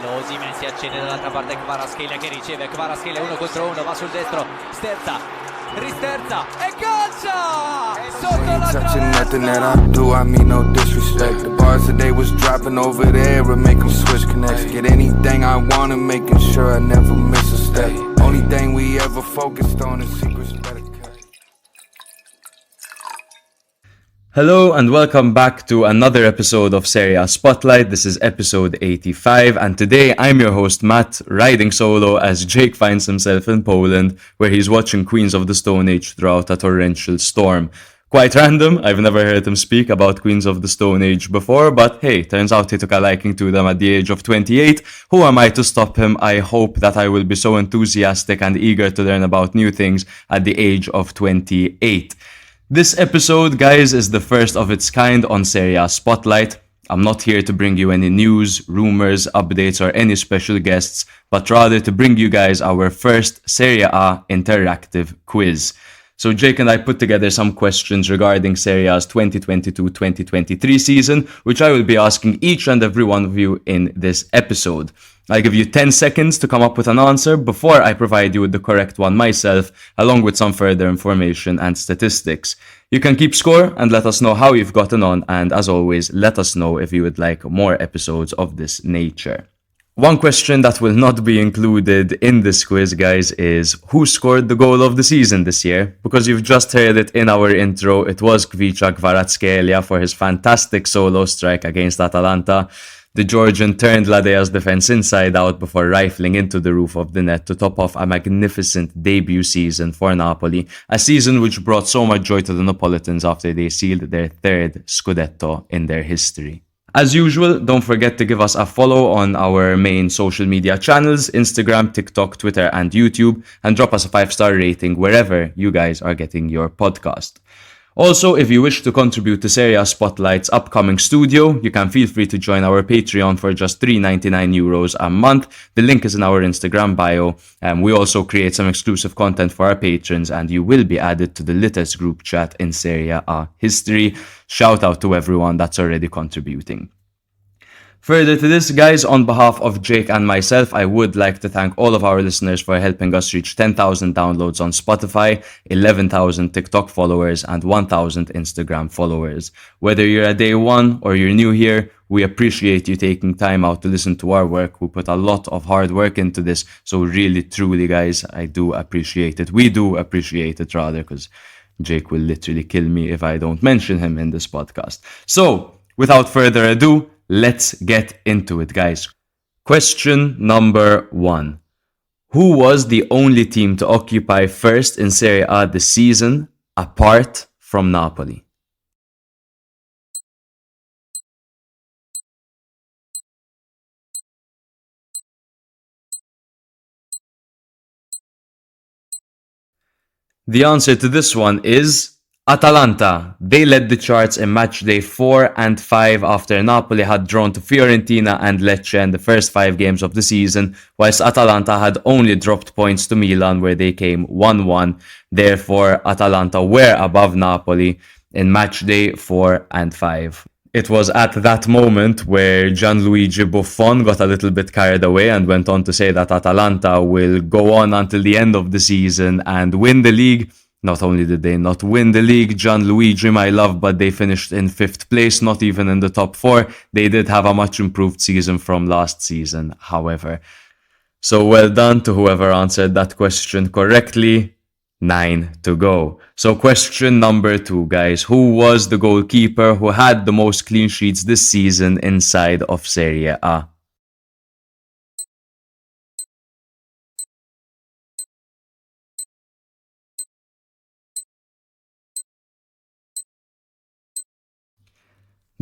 Osimhen si accende dall'altra parte, Kvaratskhelia che riceve, Kvaratskhelia 1 contro 1, va sul destro, sterza, risterza e calcia! Sotto la Touching nothing that traversa! I do, I mean no disrespect. The bars today was dropping over there, but make them switch connects. Get anything I want and making sure I never miss a step. Only thing we ever focused on is secrets better kept. Hello and welcome back to another episode of Serie A Spotlight. This is episode 85 and today I'm your host Matt, riding solo as Jake finds himself in Poland where he's watching Queens of the Stone Age throughout a torrential storm. Quite random, I've never heard him speak about Queens of the Stone Age before, but hey, turns out he took a liking to them at the age of 28. Who am I to stop him? I hope that I will be so enthusiastic and eager to learn about new things at the age of 28. This episode, guys, is the first of its kind on Serie A Spotlight. I'm not here to bring you any news, rumors, updates, or any special guests, but rather to bring you guys our first Serie A interactive quiz. So Jake and I put together some questions regarding Serie A's 2022-2023 season, which I will be asking each and every one of you in this episode. I give you 10 seconds to come up with an answer before I provide you with the correct one myself, along with some further information and statistics. You can keep score and let us know how you've gotten on, and as always, let us know if you would like more episodes of this nature. One question that will not be included in this quiz, guys, is who scored the goal of the season this year? Because you've just heard it in our intro, it was Kvaratskhelia for his fantastic solo strike against Atalanta. The Georgian turned Ladea's defence inside out before rifling into the roof of the net to top off a magnificent debut season for Napoli, a season which brought so much joy to the Neapolitans after they sealed their third Scudetto in their history. As usual, don't forget to give us a follow on our main social media channels, Instagram, TikTok, Twitter, and YouTube, and drop us a 5-star rating wherever you guys are getting your podcast. Also, if you wish to contribute to Serie A Spotlight's upcoming studio, you can feel free to join our Patreon for just €3.99 a month. The link is in our Instagram bio. We also create some exclusive content for our patrons, and you will be added to the latest group chat in Serie A history. Shout out to everyone that's already contributing. Further to this, guys, on behalf of Jake and myself, I would like to thank all of our listeners for helping us reach 10,000 downloads on Spotify, 11,000 TikTok followers, and 1,000 Instagram followers. Whether you're a day one or you're new here, we appreciate you taking time out to listen to our work. We put a lot of hard work into this, so really, truly, guys, I do appreciate it. We do appreciate it, rather, because Jake will literally kill me if I don't mention him in this podcast. So, without further ado, let's get into it, guys. Question number 1. Who was the only team to occupy first in Serie A this season, apart from Napoli? The answer to this one is Atalanta. They led the charts in match day 4 and 5 after Napoli had drawn to Fiorentina and Lecce in the first 5 games of the season, whilst Atalanta had only dropped points to Milan where they came 1-1. Therefore, Atalanta were above Napoli in match day 4 and 5. It was at that moment where Gianluigi Buffon got a little bit carried away and went on to say that Atalanta will go on until the end of the season and win the league. Not only did they not win the league, Gianluigi, my love, but they finished in 5th place, not even in the top 4. They did have a much improved season from last season, however. So well done to whoever answered that question correctly. 9 to go. So question number 2, guys. Who was the goalkeeper who had the most clean sheets this season inside of Serie A?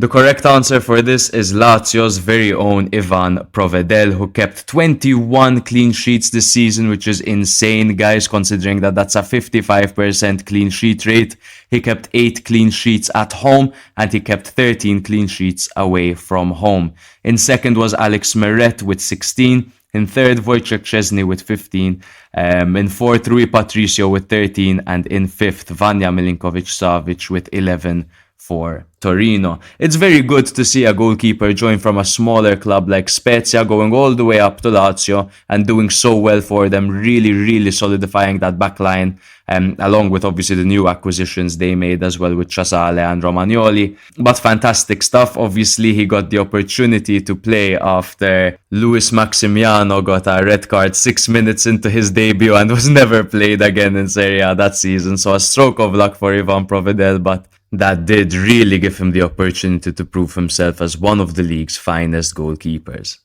The correct answer for this is Lazio's very own Ivan Provedel, who kept 21 clean sheets this season, which is insane, guys, considering that that's a 55% clean sheet rate. He kept 8 clean sheets at home, and he kept 13 clean sheets away from home. In second was Alex Meret with 16. In third, Wojciech Szczesny with 15. In fourth, Rui Patricio with 13. And in fifth, Vanja Milinkovic-Savic with 11 for Torino. It's very good to see a goalkeeper join from a smaller club like Spezia, going all the way up to Lazio and doing so well for them, really solidifying that back line, along with obviously the new acquisitions they made as well with Casale and Romagnoli. But fantastic stuff. Obviously, he got the opportunity to play after Luis Maximiano got a red card 6 minutes into his debut and was never played again in Serie A that season. So a stroke of luck for Ivan Provedel, but that did really give him the opportunity to prove himself as one of the league's finest goalkeepers.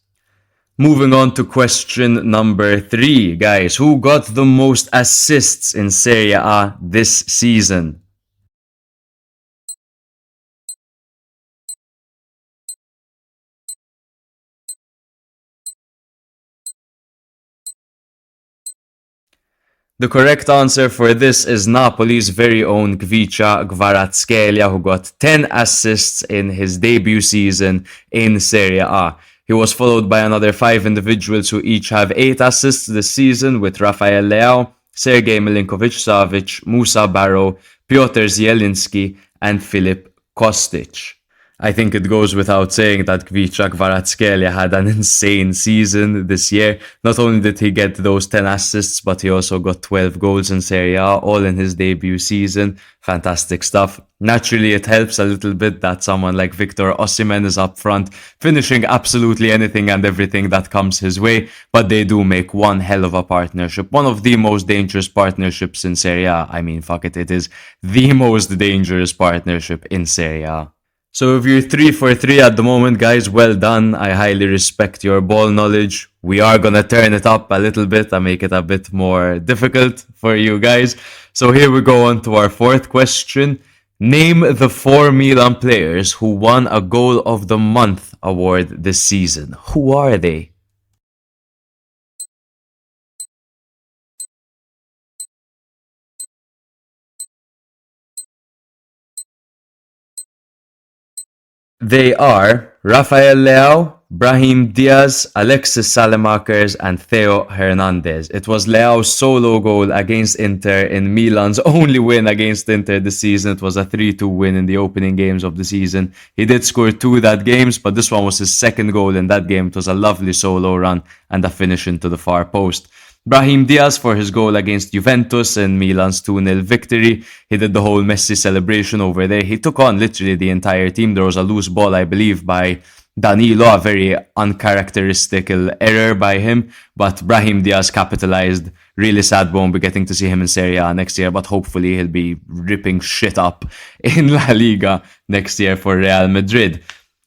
Moving on to question number 3, guys. Who got the most assists in Serie A this season? The correct answer for this is Napoli's very own Kvicha Kvaratskhelia, who got 10 assists in his debut season in Serie A. He was followed by another 5 individuals who each have 8 assists this season, with Rafael Leao, Sergej Milinkovic-Savic, Musa Barrow, Piotr Zielinski, and Filip Kostic. I think it goes without saying that Kvicha Kvaratskhelia had an insane season this year. Not only did he get those 10 assists, but he also got 12 goals in Serie A, all in his debut season. Fantastic stuff. Naturally, it helps a little bit that someone like Victor Osimhen is up front, finishing absolutely anything and everything that comes his way, but they do make one hell of a partnership. One of the most dangerous partnerships in Serie A. I mean, fuck it, it is the most dangerous partnership in Serie A. So if you're 3 for 3 at the moment, guys, well done. I highly respect your ball knowledge. We are gonna turn it up a little bit and make it a bit more difficult for you guys. So here we go on to our 4th question. Name the 4 Milan players who won a Goal of the Month award this season. Who are they? They are Rafael Leao, Brahim Diaz, Alexis Salemakers, and Theo Hernandez. It was Leao's solo goal against Inter in Milan's only win against Inter this season. It was a 3-2 win in the opening games of the season. He did score 2 that games, but this one was his 2nd goal in that game. It was a lovely solo run and a finish into the far post. Brahim Diaz for his goal against Juventus in Milan's 2-0 victory. He did the whole Messi celebration over there. He took on literally the entire team. There was a loose ball, I believe, by Danilo, a very uncharacteristic error by him, but Brahim Diaz capitalized. Really sad won't be getting to see him in Serie A next year, but hopefully he'll be ripping shit up in La Liga next year for Real Madrid.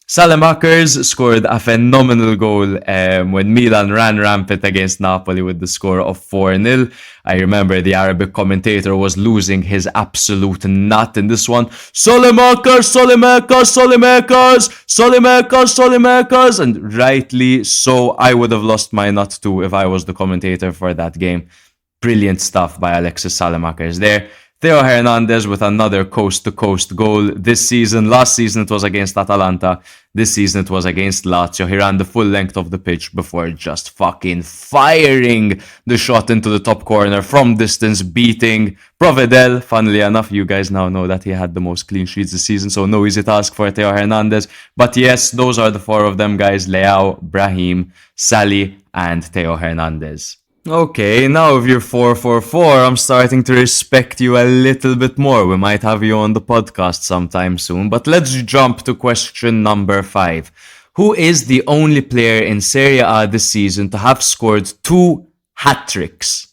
Salemakers scored a phenomenal goal when Milan ran rampant against Napoli with the score of 4-0. I remember the Arabic commentator was losing his absolute nut in this one. Salemakers, Salemakers, Salemakers, Salemakers, Salemakers, and rightly so. I would have lost my nut too if I was the commentator for that game. Brilliant stuff by Alexis Salemakers there. Theo Hernandez with another coast-to-coast goal this season. Last season it was against Atalanta. This season it was against Lazio. He ran the full length of the pitch before just fucking firing the shot into the top corner from distance, beating Provedel. Funnily enough, you guys now know that he had the most clean sheets this season, so no easy task for Theo Hernandez. But yes, those are the 4 of them, guys. Leao, Brahim, Sally, and Theo Hernandez. Okay, now if you're 4 for 4, I'm starting to respect you a little bit more. We might have you on the podcast sometime soon, but let's jump to question number 5. Who is the only player in Serie A this season to have scored 2 hat-tricks?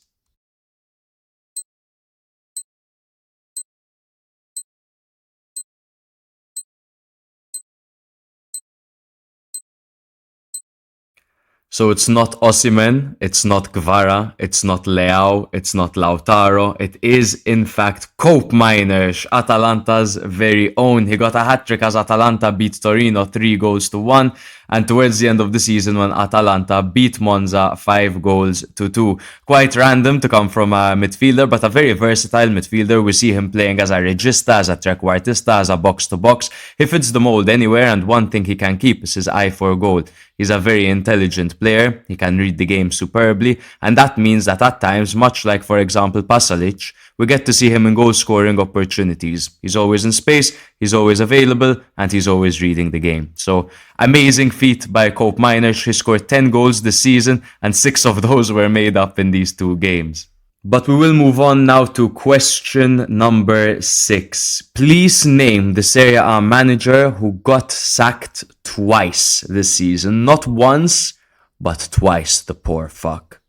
So it's not Osimhen, it's not Kvara, it's not Leao, it's not Lautaro. It is, in fact, Cope Miners, Atalanta's very own. He got a hat-trick as Atalanta beat Torino 3-1. And towards the end of the season when Atalanta beat Monza 5-2. Quite random to come from a midfielder, but a very versatile midfielder. We see him playing as a regista, as a trequartista, as a box-to-box. He fits the mold anywhere, and one thing he can keep is his eye for goal. He's a very intelligent player, he can read the game superbly, and that means that at times, much like for example Pasalic, we get to see him in goal scoring opportunities. He's always in space, he's always available, and he's always reading the game. So, amazing feat by Cope Miners. He scored 10 goals this season, and 6 of those were made up in these 2 games. But we will move on now to question number 6. Please name the Serie A manager who got sacked twice this season. Not once, but twice, the poor fuck.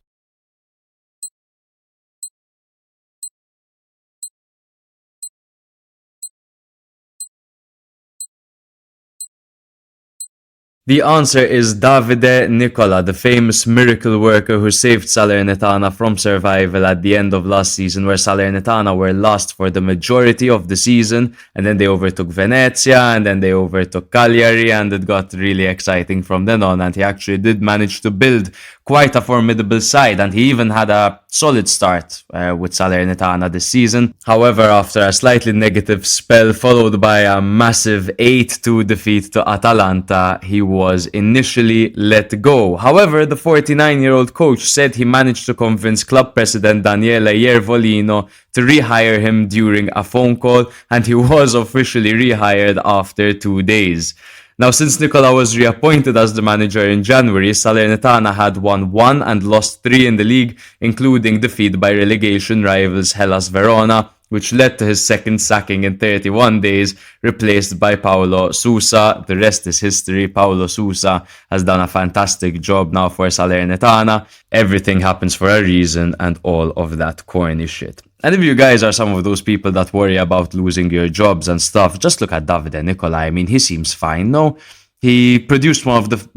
The answer is Davide Nicola, the famous miracle worker who saved Salernitana from survival at the end of last season, where Salernitana were lost for the majority of the season, and then they overtook Venezia, and then they overtook Cagliari, and it got really exciting from then on, and he actually did manage to build quite a formidable side, and he even had a solid start with Salernitana this season. However, after a slightly negative spell followed by a massive 8-2 defeat to Atalanta, he was initially let go. However, the 49-year-old coach said he managed to convince club president Daniele Iervolino to rehire him during a phone call, and he was officially rehired after 2 days. Now, since Nicola was reappointed as the manager in January, Salernitana had won 1 and lost 3 in the league, including defeat by relegation rivals Hellas Verona, which led to his second sacking in 31 days, replaced by Paulo Sousa. The rest is history. Paulo Sousa has done a fantastic job now for Salernitana. Everything happens for a reason and all of that corny shit. And if you guys are some of those people that worry about losing your jobs and stuff, just look at Davide Nicola. I mean, he seems fine, no? He produced one of the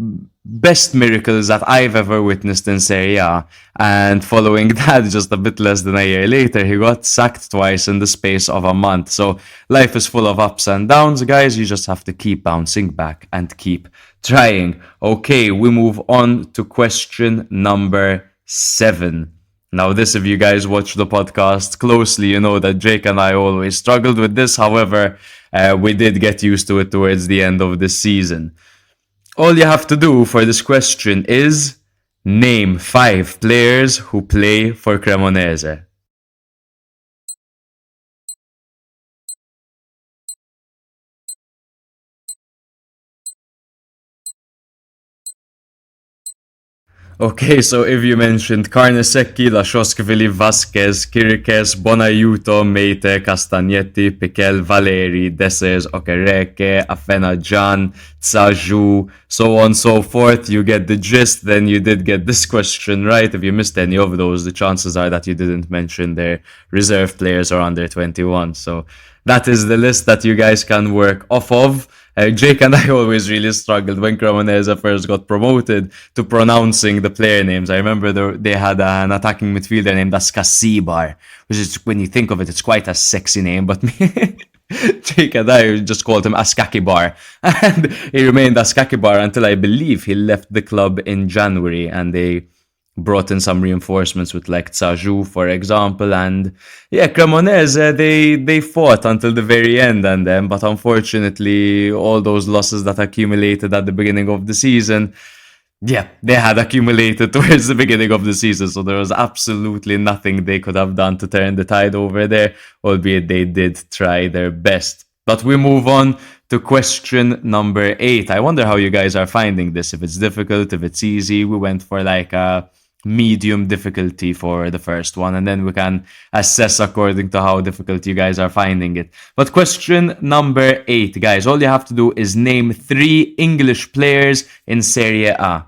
best miracles that I've ever witnessed in Serie A. And following that, just a bit less than a year later, he got sacked twice in the space of a month. So life is full of ups and downs, guys. You just have to keep bouncing back and keep trying. Okay, we move on to question number 7. Now, this, if you guys watch the podcast closely, you know that Jake and I always struggled with this. However, we did get used to it towards the end of the season. All you have to do for this question is name 5 players who play for Cremonese. Okay, so if you mentioned Carnesecchi, Lascioskvili, Vasquez, Kirikes, Bonaiuto, Meite, Castagnetti, Piquel, Valeri, Deses, Okereke, Afenajan, Tsaju, so on and so forth, you get the gist. Then you did get this question right. If you missed any of those, the chances are that you didn't mention their reserve players or under 21. So that is the list that you guys can work off of. Jake and I always really struggled when Cremonese first got promoted to pronouncing the player names. I remember they had an attacking midfielder named Askasibar, which is, when you think of it, it's quite a sexy name, but Jake and I just called him Askakibar. And he remained Askakibar until I believe he left the club in January, and they brought in some reinforcements with like Tsaju, for example, and yeah, Cremonese, they fought until the very end, and then, but unfortunately, all those losses that accumulated at the beginning of the season, yeah, they had accumulated towards the beginning of the season, so there was absolutely nothing they could have done to turn the tide over there, albeit they did try their best. But we move on to question number 8. I wonder how you guys are finding this, if it's difficult, if it's easy. We went for like a medium difficulty for the first one, and then we can assess according to how difficult you guys are finding it. But question number 8, guys, all you have to do is name 3 English players in Serie A.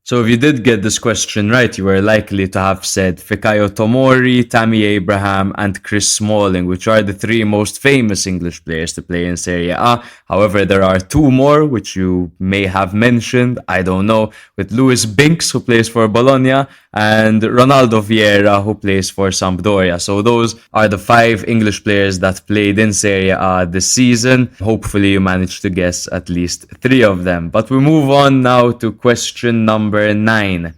So if you did get this question right, you were likely to have said Fikayo Tomori, Tammy Abraham, and Chris Smalling, which are the 3 most famous English players to play in Serie A. However, there are 2 more, which you may have mentioned, I don't know, with Lewis Binks, who plays for Bologna, and Ronaldo Vieira, who plays for Sampdoria. So those are the 5 English players that played in Serie A this season. Hopefully you managed to guess at least 3 of them. But we move on now to question number 9.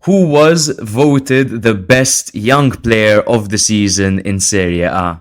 who was voted the best young player of the season in Serie A?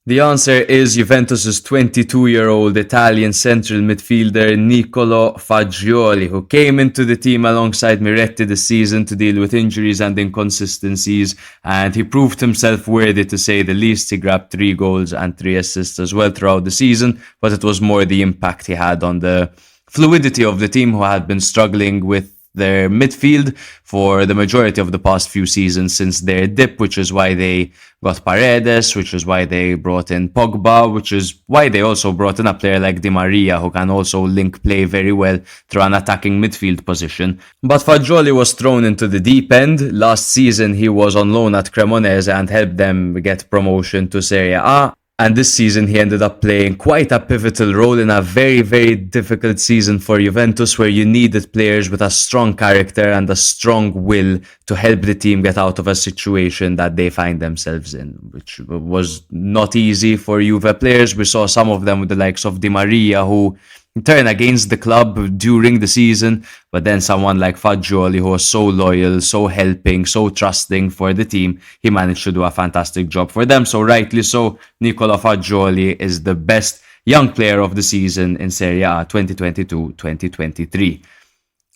The answer is Juventus's 22-year-old Italian central midfielder Nicolo Fagioli, who came into the team alongside Miretti this season to deal with injuries and inconsistencies, and he proved himself worthy to say the least. He grabbed 3 goals and 3 assists as well throughout the season, but it was more the impact he had on the fluidity of the team, who had been struggling with their midfield for the majority of the past few seasons since their dip, which is why they got Paredes, which is why they brought in Pogba, which is why they also brought in a player like Di Maria, who can also link play very well through an attacking midfield position. But Fagioli was thrown into the deep end. Last season he was on loan at Cremonese and helped them get promotion to Serie A. And this season he ended up playing quite a pivotal role in a very, very difficult season for Juventus, where you needed players with a strong character and a strong will to help the team get out of a situation that they find themselves in, which was not easy for Juve players. We saw some of them with the likes of Di Maria, who turn against the club during the season, but then someone like Fagioli, who was so loyal, so helping, so trusting for the team, he managed to do a fantastic job for them. So rightly so, Nicola Fagioli is the best young player of the season in Serie A 2022-2023.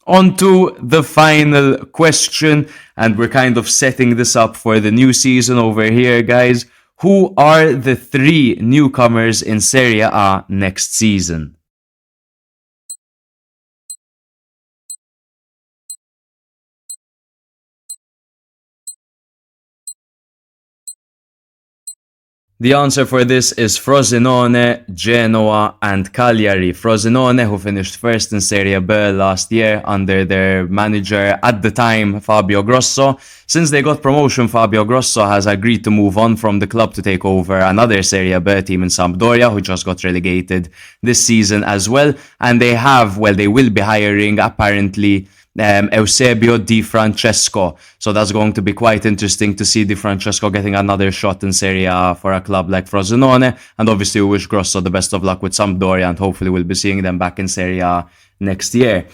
On to the final question, and we're kind of setting this up for the new season over here, guys. Who are the 3 newcomers in Serie A next season? The answer for this is Frosinone, Genoa and Cagliari. Frosinone, who finished first in Serie B last year under their manager at the time, Fabio Grosso. Since they got promotion, Fabio Grosso has agreed to move on from the club to take over another Serie B team in Sampdoria, who just got relegated this season as well. And they will be hiring apparently Eusebio Di Francesco. So that's going to be quite interesting to see Di Francesco getting another shot in Serie A for a club like Frosinone. And obviously we wish Grosso the best of luck with Sampdoria, and hopefully we'll be seeing them back in Serie A next year.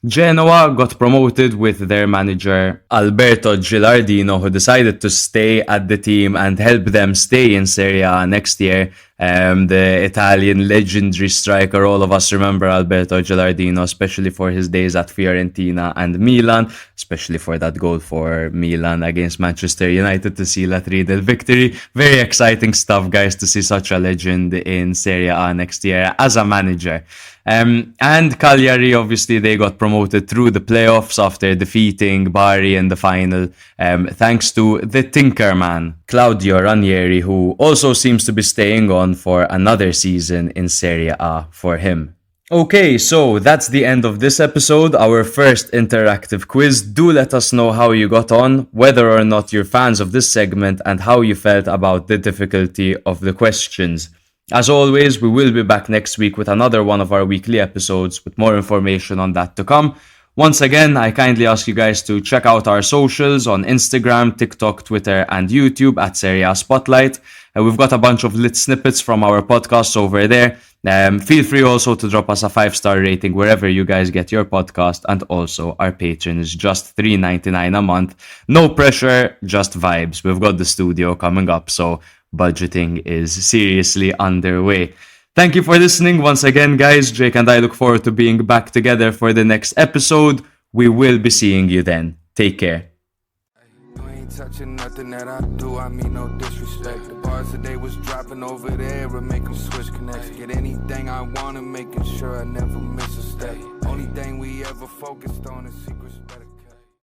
Genoa got promoted with their manager Alberto Gilardino, who decided to stay at the team and help them stay in Serie A next year. The Italian legendary striker, all of us remember Alberto Gilardino, especially for his days at Fiorentina and Milan, especially for that goal for Milan against Manchester United to seal a 3-0 victory. Very exciting stuff, guys, to see such a legend in Serie A next year as a manager. And Cagliari, obviously, they got promoted through the playoffs after defeating Bari in the final, thanks to the Tinkerman, Claudio Ranieri, who also seems to be staying on for another season in Serie A for him. Okay, so that's the end of this episode, our first interactive quiz. Do let us know how you got on, whether or not you're fans of this segment, and how you felt about the difficulty of the questions. As always, we will be back next week with another one of our weekly episodes with more information on that to come. Once again, I kindly ask you guys to check out our socials on Instagram, TikTok, Twitter, and YouTube at Serie A Spotlight. We've got a bunch of lit snippets from our podcasts over there. Feel free also to drop us a 5-star rating wherever you guys get your podcast, and also our Patreon is just $3.99 a month. No pressure, just vibes. We've got the studio coming up, so budgeting is seriously underway. Thank you for listening once again, guys. Jake and I look forward to being back together for the next episode. We will be seeing you then. Take care. You ain't touching nothing that I do, I mean no disrespect. The bars today was dropping over there and make them switch connects. Get anything I want and making sure I never miss a step. Only thing we ever focused on is secrets better.